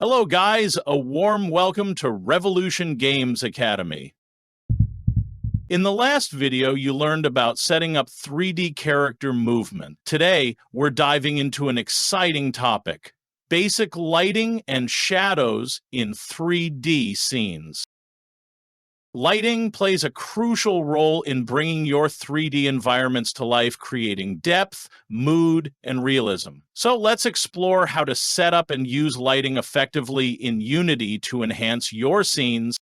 Hello guys, a warm welcome to Rev Games Academy. In the last video, you learned about setting up 3D character movement. Today, we're diving into an exciting topic: basic lighting and shadows in 3D scenes. Lighting plays a crucial role in bringing your 3D environments to life, creating depth, mood, and realism. So let's explore how to set up and use lighting effectively in Unity to enhance your scenes.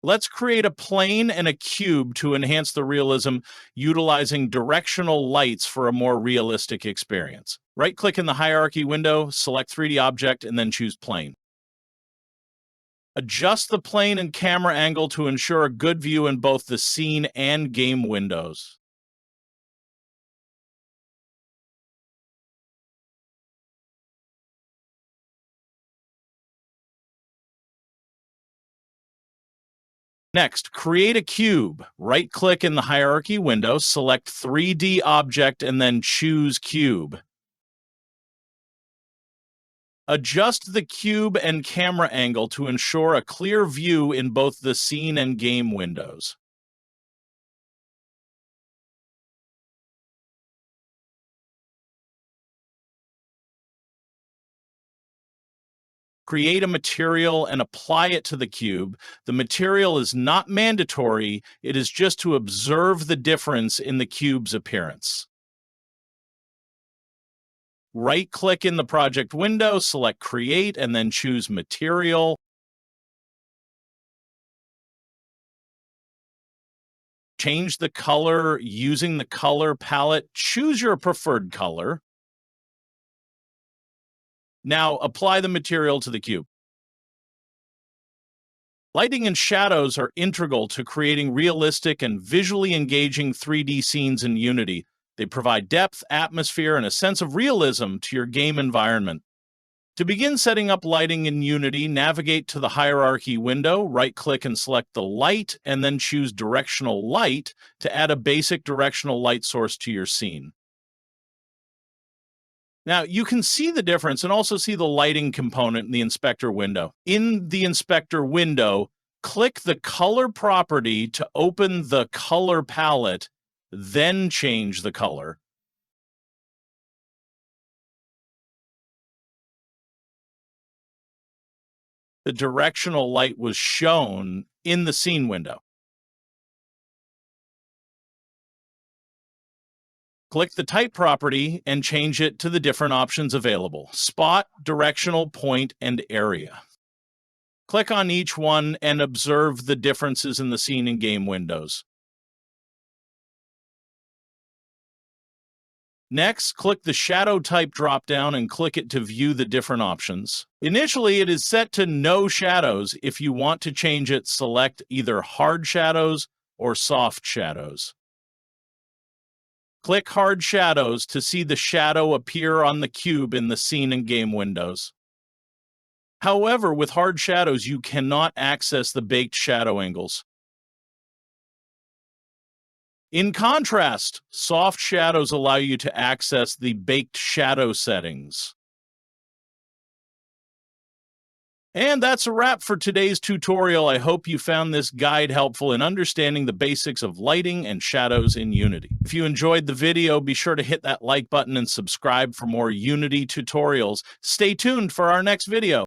Let's create a plane and a cube to enhance the realism, utilizing directional lights for a more realistic experience. Right-click in the hierarchy window, select 3D object, and then choose plane. Adjust the plane and camera angle to ensure a good view in both the scene and game windows. Next, create a cube. Right-click in the hierarchy window, select 3D object, and then choose cube. Adjust the cube and camera angle to ensure a clear view in both the scene and game windows. Create a material and apply it to the cube. The material is not mandatory, it is just to observe the difference in the cube's appearance. Right-click in the project window, select Create, and then choose Material. Change the color using the color palette. Choose your preferred color. Now apply the material to the cube. Lighting and shadows are integral to creating realistic and visually engaging 3D scenes in Unity. They provide depth, atmosphere, and a sense of realism to your game environment. To begin setting up lighting in Unity, navigate to the hierarchy window, right-click and select the light, and then choose Directional Light to add a basic directional light source to your scene. Now, you can see the difference and also see the lighting component in the inspector window. In the inspector window, click the color property to open the color palette, then change the color. The directional light was shown in the scene window. Click the type property and change it to the different options available: spot, directional, point, and area. Click on each one and observe the differences in the scene and game windows. Next, click the Shadow Type dropdown and click it to view the different options. Initially, it is set to No Shadows. If you want to change it, select either Hard Shadows or Soft Shadows. Click Hard Shadows to see the shadow appear on the cube in the scene and game windows. However, with Hard Shadows, you cannot access the baked shadow angles. In contrast, Soft Shadows allow you to access the baked shadow settings. And that's a wrap for today's tutorial. I hope you found this guide helpful in understanding the basics of lighting and shadows in Unity. If you enjoyed the video, be sure to hit that like button and subscribe for more Unity tutorials. Stay tuned for our next video.